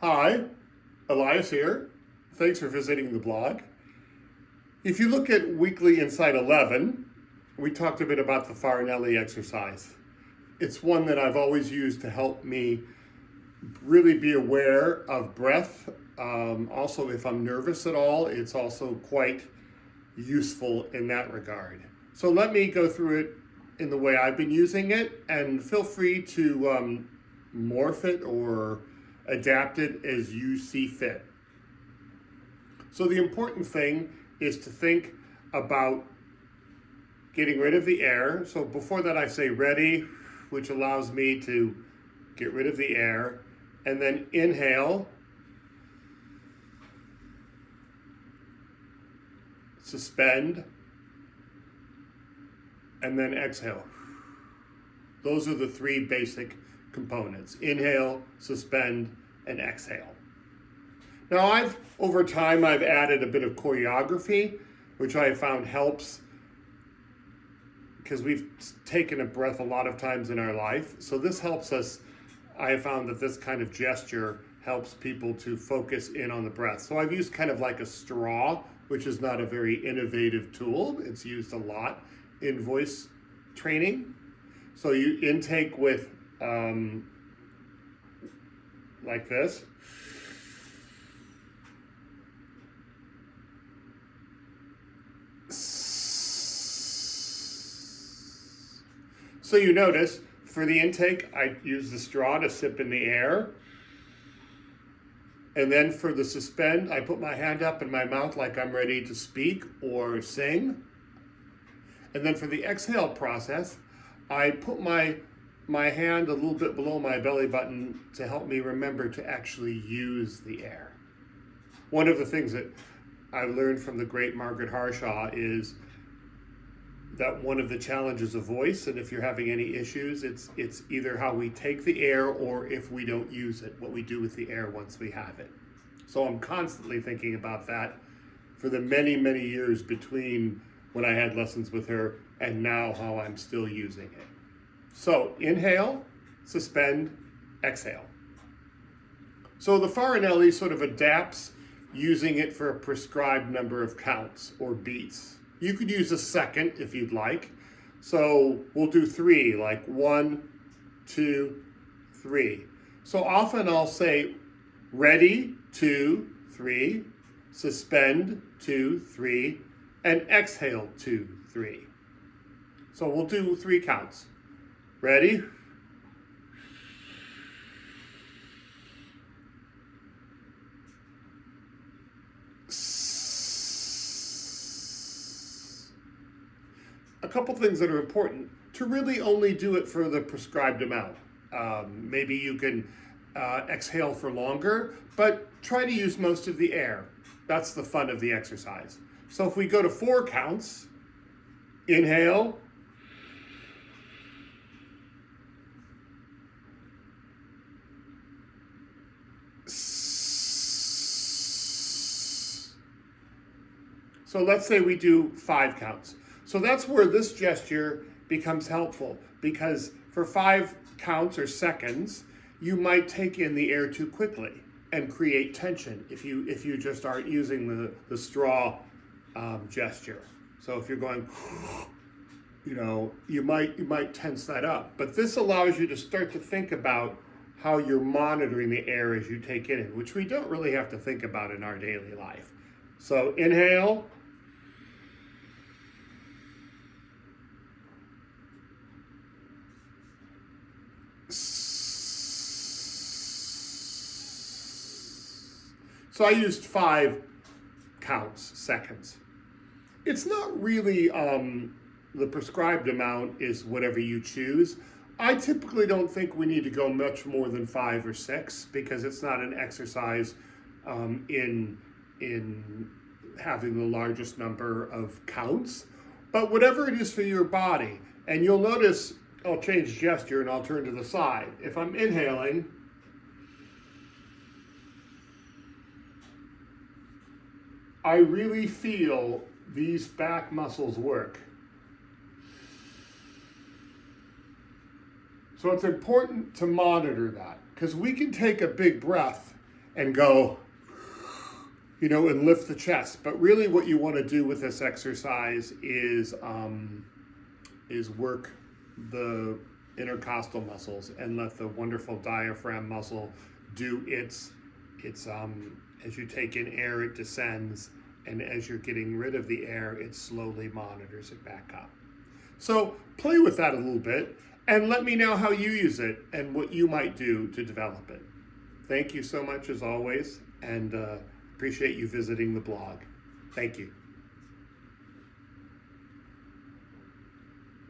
Hi, Elias here. Thanks for visiting the blog. If you look at Weekly Insight 11, we talked a bit about the Farinelli exercise. It's one that I've always used to help me really be aware of breath. Also, if I'm nervous at all, it's also quite useful in that regard. So let me go through it in the way I've been using it, and feel free to morph it or adapt it as you see fit. So the important thing is to think about getting rid of the air. So before that I say ready, which allows me to get rid of the air, and then inhale, suspend, and then exhale. Those are the three basic components: inhale, suspend, and exhale. Now over time I've added a bit of choreography, which I have found helps, because we've taken a breath a lot of times in our life. So this helps us. I have found that this kind of gesture helps people to focus in on the breath. So I've used kind of like a straw, which is not a very innovative tool. It's used a lot in voice training. So you intake with like this. So you notice for the intake, I use the straw to sip in the air. And then for the suspend, I put my hand up in my mouth like I'm ready to speak or sing. And then for the exhale process, I put my hand a little bit below my belly button to help me remember to actually use the air. One of the things that I learned from the great Margaret Harshaw is that one of the challenges of voice, and if you're having any issues, it's either how we take the air or if we don't use it, what we do with the air once we have it. So I'm constantly thinking about that for the many, many years between when I had lessons with her and now how I'm still using it. So inhale, suspend, exhale. So the Farinelli sort of adapts using it for a prescribed number of counts or beats. You could use a second if you'd like. So we'll do 3, like 1, 2, 3. So often I'll say ready, 2, 3, suspend, 2, 3, and exhale, 2, 3. So we'll do 3 counts. Ready? A couple things that are important to really only do it for the prescribed amount. Maybe you can exhale for longer, but try to use most of the air. That's the fun of the exercise. So if we go to 4 counts, inhale, so let's say we do 5 counts. So that's where this gesture becomes helpful, because for 5 counts or seconds, you might take in the air too quickly and create tension if you just aren't using the straw gesture. So if you're going, you might tense that up. But this allows you to start to think about how you're monitoring the air as you take it in, which we don't really have to think about in our daily life. So inhale. So I used 5 counts, seconds. It's not really, the prescribed amount is whatever you choose. I typically don't think we need to go much more than 5 or 6, because it's not an exercise in having the largest number of counts. But whatever it is for your body, and you'll notice, I'll change gesture and I'll turn to the side. If I'm inhaling, I really feel these back muscles work. So it's important to monitor that, because we can take a big breath and go, and lift the chest. But really what you want to do with this exercise is work the intercostal muscles and let the wonderful diaphragm muscle do its as you take in air, it descends, and as you're getting rid of the air, it slowly monitors it back up. So play with that a little bit and let me know how you use it and what you might do to develop it. Thank you so much as always, and appreciate you visiting the blog. Thank you.